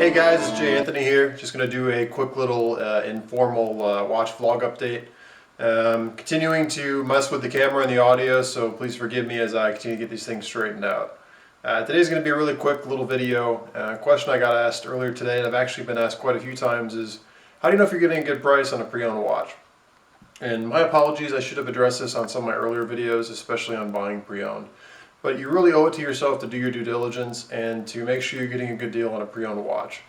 Hey guys, it's J.Anthony here. Just going to do a quick little informal watch vlog update. Continuing to mess with the camera and the audio, so please forgive me as I continue to get these things straightened out. Today's going to be a really quick little video. A question I got asked earlier today, and I've actually been asked quite a few times, is how do you know if you're getting a good price on a pre-owned watch? And my apologies, I should have addressed this on some of my earlier videos, especially on buying pre-owned. But you really owe it to yourself to do your due diligence and to make sure you're getting a good deal on a pre-owned watch.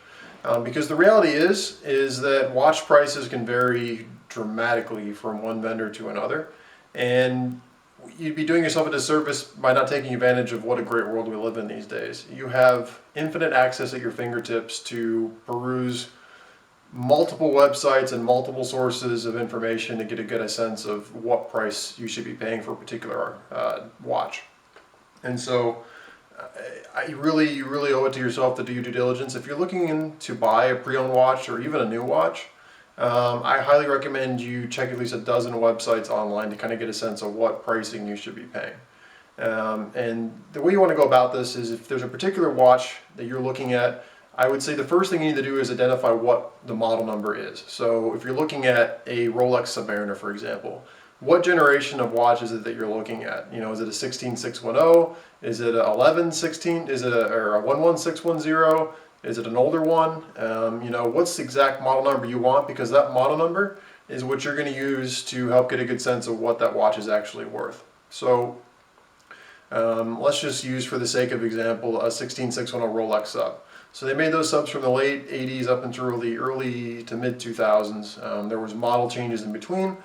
Because the reality is that watch prices can vary dramatically from one vendor to another. And you'd be doing yourself a disservice by not taking advantage of what a great world we live in these days. You have infinite access at your fingertips to peruse multiple websites and multiple sources of information to get a good sense of what price you should be paying for a particular watch. And so you really owe it to yourself to do your due diligence. If you're looking to buy a pre-owned watch or even a new watch, I highly recommend you check at least a dozen websites online to kind of get a sense of what pricing you should be paying. And the way you want to go about this is if there's a particular watch that you're looking at, I would say the first thing you need to do is identify what the model number is. So if you're looking at a Rolex Submariner, for example, what generation of watch is it that you're looking at? You know, is it a 16610? Is it a 1116? Is it a 11610? Is it an older one? You know, what's the exact model number you want? Because that model number is what you're going to use to help get a good sense of what that watch is actually worth. So let's just use, for the sake of example, a 16610 Rolex sub. So they made those subs from the late 80s up until the early to mid 2000s. There was model changes in between.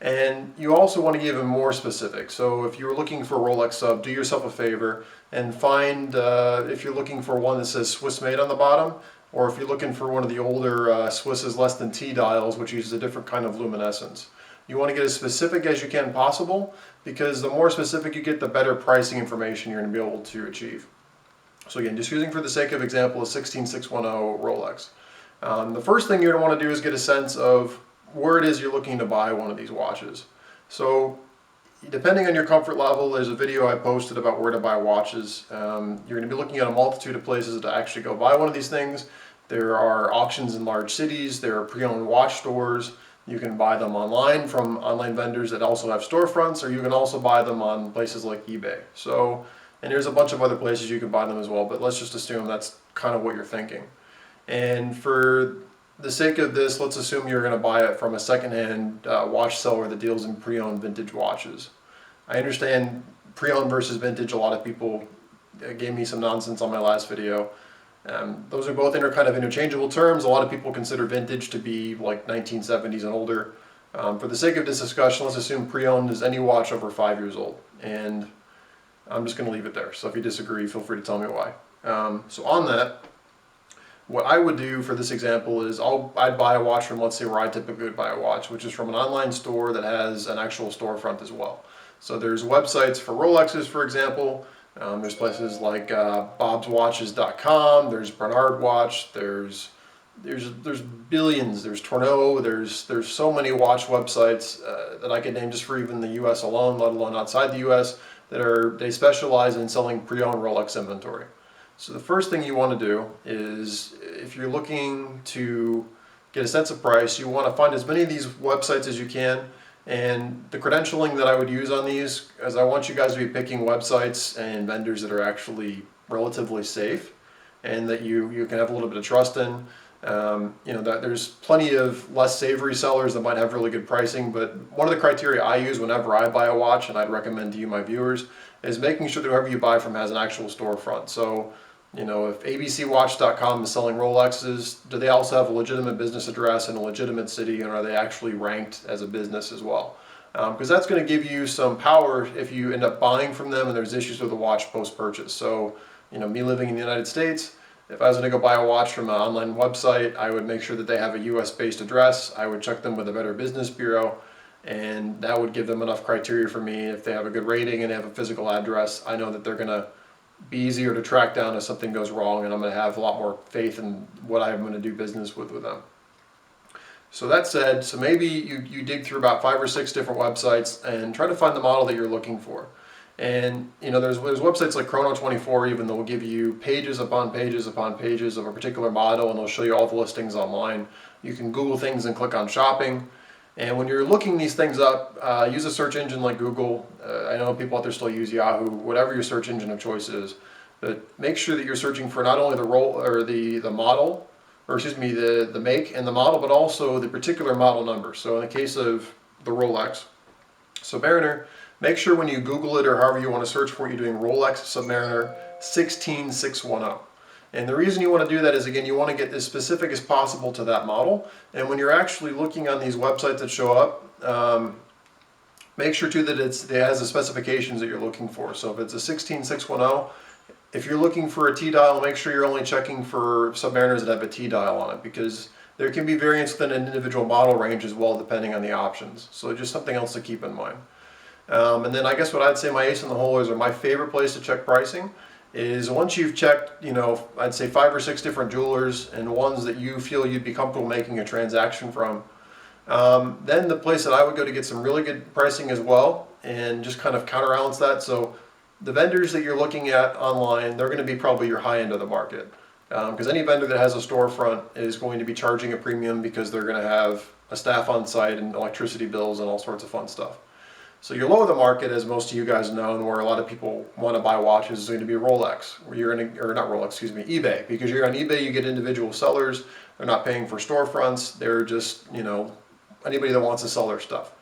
And you also want to get even more specific. So if you're looking for a Rolex sub, do yourself a favor and find, if you're looking for one that says Swiss made on the bottom, or if you're looking for one of the older Swiss's less than T dials, which uses a different kind of luminescence. You want to get as specific as you can possible, because the more specific you get, the better pricing information you're going to be able to achieve. So again, just using for the sake of example a 16610 Rolex. The first thing you're going to want to do is get a sense of where it is you're looking to buy one of these watches. So depending on your comfort level, there's a video I posted about where to buy watches. You're going to be looking at a multitude of places to actually go buy one of these things. There are auctions in large cities, there are pre-owned watch stores. You can buy them online from online vendors that also have storefronts, or you can also buy them on places like eBay. So, and there's a bunch of other places you can buy them as well, but let's just assume that's kind of what you're thinking. And for the sake of this, let's assume you're going to buy it from a secondhand watch seller that deals in pre-owned vintage watches. I understand pre-owned versus vintage. A lot of people gave me some nonsense on my last video. Those are both kind of interchangeable terms. A lot of people consider vintage to be like 1970s and older. For the sake of this discussion, let's assume pre-owned is any watch over 5 years old. And I'm just going to leave it there. So if you disagree, feel free to tell me why. So on that, what I would do for this example is I'd buy a watch from, let's say, where I typically would buy a watch, which is from an online store that has an actual storefront as well. So there's websites for Rolexes, for example. There's places like bobswatches.com. There's Bernard Watch. There's billions. There's Tourneau. There's so many watch websites that I could name just for even the U.S. alone, let alone outside the U.S. They specialize in selling pre-owned Rolex inventory. So the first thing you want to do is, if you're looking to get a sense of price, you want to find as many of these websites as you can. And the credentialing that I would use on these, as I want you guys to be picking websites and vendors that are actually relatively safe and that you can have a little bit of trust in. You know, that there's plenty of less savory sellers that might have really good pricing, but one of the criteria I use whenever I buy a watch, and I'd recommend to you, my viewers, is making sure that whoever you buy from has an actual storefront. So, you know, if abcwatch.com is selling Rolexes, do they also have a legitimate business address in a legitimate city, and are they actually ranked as a business as well? Because that's going to give you some power if you end up buying from them and there's issues with the watch post-purchase. So, you know, me living in the United States, if I was going to go buy a watch from an online website, I would make sure that they have a US-based address. I would check them with a Better Business Bureau, and that would give them enough criteria for me. If they have a good rating and they have a physical address, I know that they're going to be easier to track down if something goes wrong, and I'm going to have a lot more faith in what I'm going to do business with them. So that said, so maybe you dig through about 5 or 6 different websites and try to find the model that you're looking for. And there's websites like Chrono24 even that will give you pages upon pages upon pages of a particular model, and they'll show you all the listings online. You can Google things and click on shopping. And when you're looking these things up, use a search engine like Google. I know people out there still use Yahoo, whatever your search engine of choice is. But make sure that you're searching for not only the model, or excuse me, the make and the model, but also the particular model number. So in the case of the Rolex Submariner, make sure when you Google it or however you want to search for it, you're doing Rolex Submariner 16610. And the reason you want to do that is, again, you want to get as specific as possible to that model. And when you're actually looking on these websites that show up, make sure too that it has the specifications that you're looking for. So if it's a 16610, if you're looking for a T-dial, make sure you're only checking for Submariners that have a T-dial on it, because there can be variance within an individual model range as well, depending on the options. So just something else to keep in mind. And then I guess what I'd say my ace in the hole is, or my favorite place to check pricing, is once you've checked, I'd say 5 or 6 different jewelers and ones that you feel you'd be comfortable making a transaction from, then the place that I would go to get some really good pricing as well, and just kind of counterbalance that. So the vendors that you're looking at online, they're going to be probably your high end of the market. Because any vendor that has a storefront is going to be charging a premium, because they're going to have a staff on site and electricity bills and all sorts of fun stuff. So your low of the market, as most of you guys know, and where a lot of people want to buy watches, is going to be Rolex, where you're or not Rolex, excuse me, eBay. Because you're on eBay, you get individual sellers. They're not paying for storefronts. They're just, anybody that wants to sell their stuff.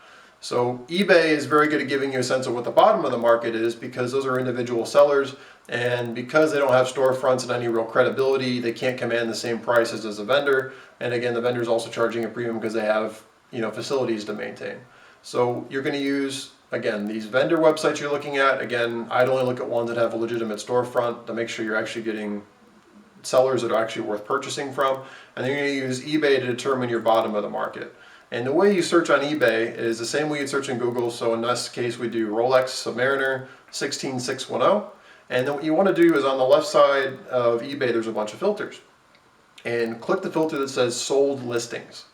So eBay is very good at giving you a sense of what the bottom of the market is, because those are individual sellers, and because they don't have storefronts and any real credibility, they can't command the same prices as a vendor. And again, the vendor's also charging a premium because they have, facilities to maintain. So you're going to use, again, these vendor websites you're looking at. Again, I'd only look at ones that have a legitimate storefront to make sure you're actually getting sellers that are actually worth purchasing from. And then you're going to use eBay to determine your bottom of the market. And the way you search on eBay is the same way you'd search in Google. So in this case, we do Rolex Submariner 16610. And then what you want to do is, on the left side of eBay, there's a bunch of filters. And click the filter that says sold listings.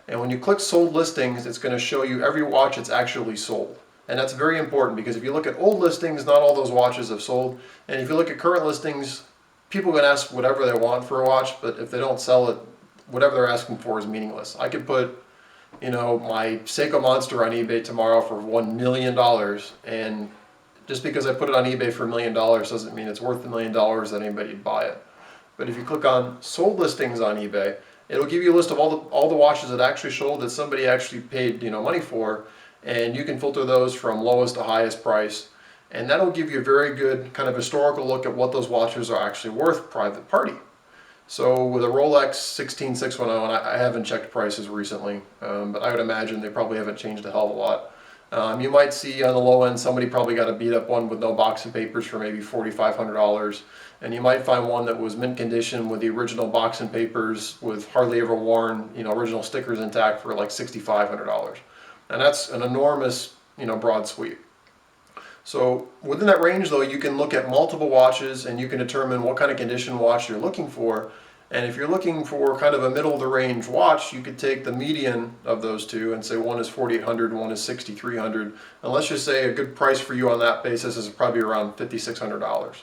And when you click sold listings, it's going to show you every watch that's actually sold. And that's very important, because if you look at old listings, not all those watches have sold. And if you look at current listings, people can ask whatever they want for a watch, but if they don't sell it, whatever they're asking for is meaningless. I could put, my Seiko Monster on eBay tomorrow for $1 million, and just because I put it on eBay for $1 million doesn't mean it's worth $1 million that anybody'd buy it. But if you click on sold listings on eBay, it'll give you a list of all the watches that actually sold, that somebody actually paid money for, and you can filter those from lowest to highest price, and that'll give you a very good kind of historical look at what those watches are actually worth private party. So with a Rolex 16610, and I haven't checked prices recently, but I would imagine they probably haven't changed a hell of a lot. You might see on the low end somebody probably got a beat up one with no box and papers for maybe $4,500, and you might find one that was mint condition with the original box and papers with hardly ever worn, original stickers intact for like $6,500, and that's an enormous, broad sweep. So within that range, though, you can look at multiple watches and you can determine what kind of condition watch you're looking for. And if you're looking for kind of a middle of the range watch, you could take the median of those two and say one is $4,800 and one is $6,300. And let's just say a good price for you on that basis is probably around $5,600.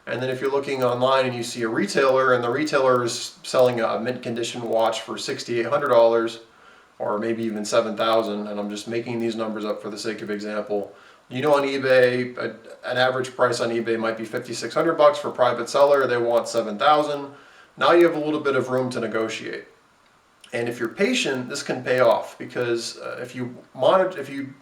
And then if you're looking online and you see a retailer, and the retailer is selling a mint condition watch for $6,800 or maybe even $7,000, and I'm just making these numbers up for the sake of example. On eBay, an average price on eBay might be $5,600 for private seller. They want $7,000. Now you have a little bit of room to negotiate. And if you're patient, this can pay off, because if you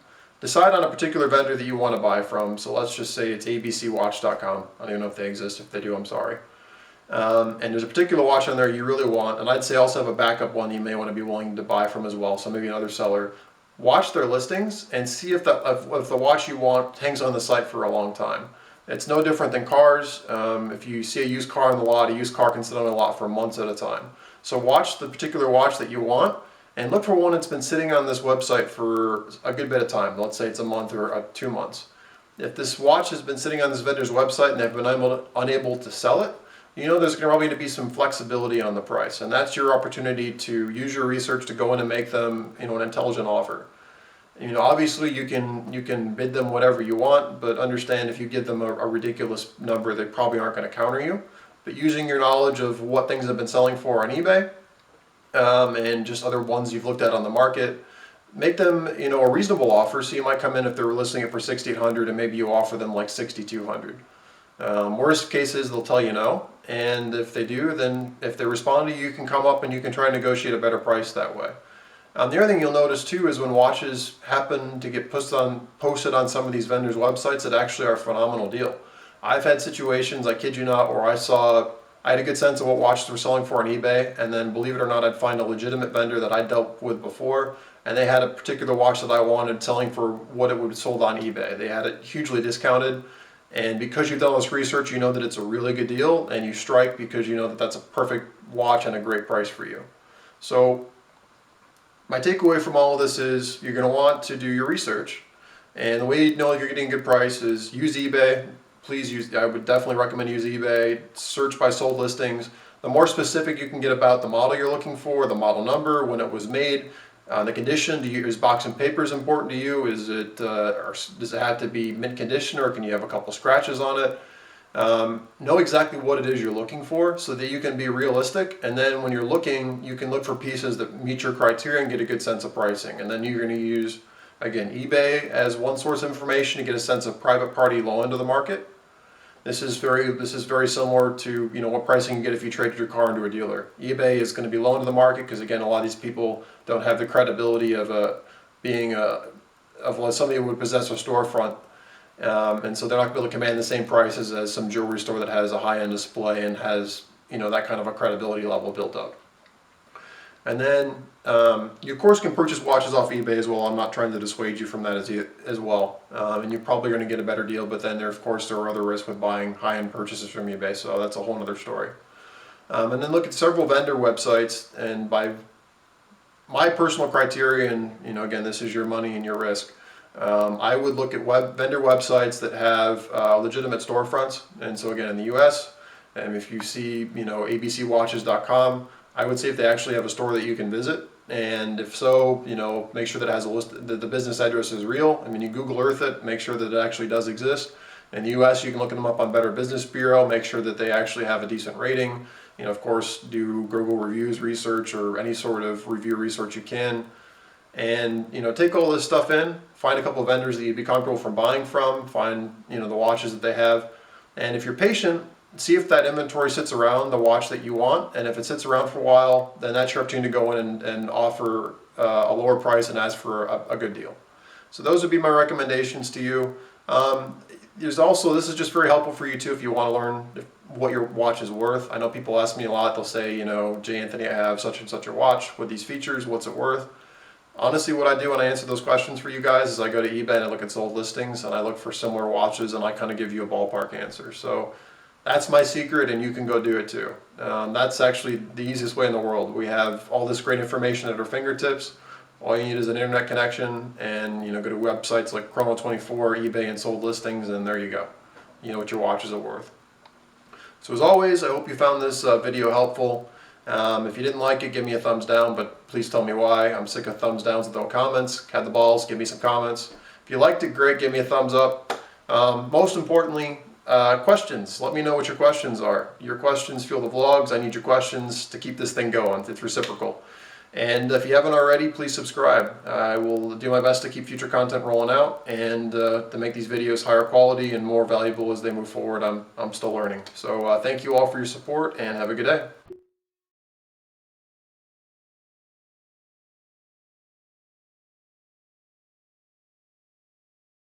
decide on a particular vendor that you want to buy from, so let's just say it's abcwatch.com. I don't even know if they exist. If they do, I'm sorry. And there's a particular watch on there you really want, and I'd say also have a backup one you may want to be willing to buy from as well, so maybe another seller. Watch their listings and see if the watch you want hangs on the site for a long time. It's no different than cars. If you see a used car on the lot, a used car can sit on a lot for months at a time. So watch the particular watch that you want and look for one that's been sitting on this website for a good bit of time. Let's say it's a month or 2 months. If this watch has been sitting on this vendor's website and they've been unable to sell it, there's probably going to be some flexibility on the price, and that's your opportunity to use your research to go in and make them, an intelligent offer. You know, obviously you can bid them whatever you want, but understand if you give them a ridiculous number, they probably aren't going to counter you. But using your knowledge of what things have been selling for on eBay, and just other ones you've looked at on the market, make them, you know, a reasonable offer. So you might come in if they were listing it for 6,800 and maybe you offer them like 6,200. Worst cases, they'll tell you no. And if they do, then if they respond to you, you can come up and you can try and negotiate a better price that way. The other thing you'll notice too is when watches happen to get posted on some of these vendors' websites that actually are a phenomenal deal. I've had situations, I kid you not, where I had a good sense of what watches were selling for on eBay, and then believe it or not, I'd find a legitimate vendor that I dealt with before, and they had a particular watch that I wanted selling for what it would have sold on eBay. They had it hugely discounted, and because you've done all this research, you know that it's a really good deal, and you strike because you know that that's a perfect watch and a great price for you. So my takeaway from all of this is you're going to want to do your research, and the way you know you're getting a good price is use eBay. I would definitely recommend use eBay. Search by sold listings. The more specific you can get about the model you're looking for, the model number, when it was made, the condition. Is box and papers important to you? Is it or does it have to be mint condition, or can you have a couple scratches on it? Know exactly what it is you're looking for so that you can be realistic, and then when you're looking, you can look for pieces that meet your criteria and get a good sense of pricing. And then you're going to use, again, eBay as one source of information to get a sense of private party low end of the market. This is very similar to, you know, what pricing you get if you traded your car into a dealer. eBay is going to be low into the market because, again, a lot of these people don't have the credibility of somebody who would possess a storefront. And so they're not going to be able to command the same prices as some jewelry store that has a high-end display and has, you know, that kind of a credibility level built up. And then you of course can purchase watches off eBay as well. I'm not trying to dissuade you from that as well. And you're probably going to get a better deal, but then there are other risks with buying high-end purchases from eBay, so that's a whole other story. And then look at several vendor websites, and by my personal criteria, and you know, again, this is your money and your risk. I would look at vendor websites that have legitimate storefronts, and so again in the U.S., and if you see, you know, abcwatches.com, I would see if they actually have a store that you can visit, and if so, you know, make sure that it has a list, that the business address is real. I mean, you Google Earth it, make sure that it actually does exist. In the U.S., you can look them up on Better Business Bureau, make sure that they actually have a decent rating. You know, of course, do Google reviews research or any sort of review research you can. And, you know, take all this stuff in, find a couple of vendors that you'd be comfortable from buying from, find, you know, the watches that they have. And if you're patient, see if that inventory sits around the watch that you want. And if it sits around for a while, then that's your opportunity to go in and offer a lower price and ask for a good deal. So those would be my recommendations to you. There's also, this is just very helpful for you too if you want to learn what your watch is worth. I know people ask me a lot, they'll say, you know, J.Anthony, I have such and such a watch with these features, what's it worth? Honestly, what I do when I answer those questions for you guys is I go to eBay and I look at sold listings and I look for similar watches and I kind of give you a ballpark answer. So that's my secret, and you can go do it too. That's actually the easiest way in the world. We have all this great information at our fingertips. All you need is an internet connection, and you know, go to websites like Chrono24, eBay, and sold listings, and there you go. You know what your watches are worth. So as always, I hope you found this video helpful. If you didn't like it, give me a thumbs down, but please tell me why. I'm sick of thumbs downs with no comments. Had the balls, give me some comments. If you liked it, great, give me a thumbs up. Most importantly, questions. Let me know what your questions are. Your questions fuel the vlogs. I need your questions to keep this thing going. It's reciprocal. And if you haven't already, please subscribe. I will do my best to keep future content rolling out and to make these videos higher quality and more valuable as they move forward. I'm still learning. So thank you all for your support and have a good day.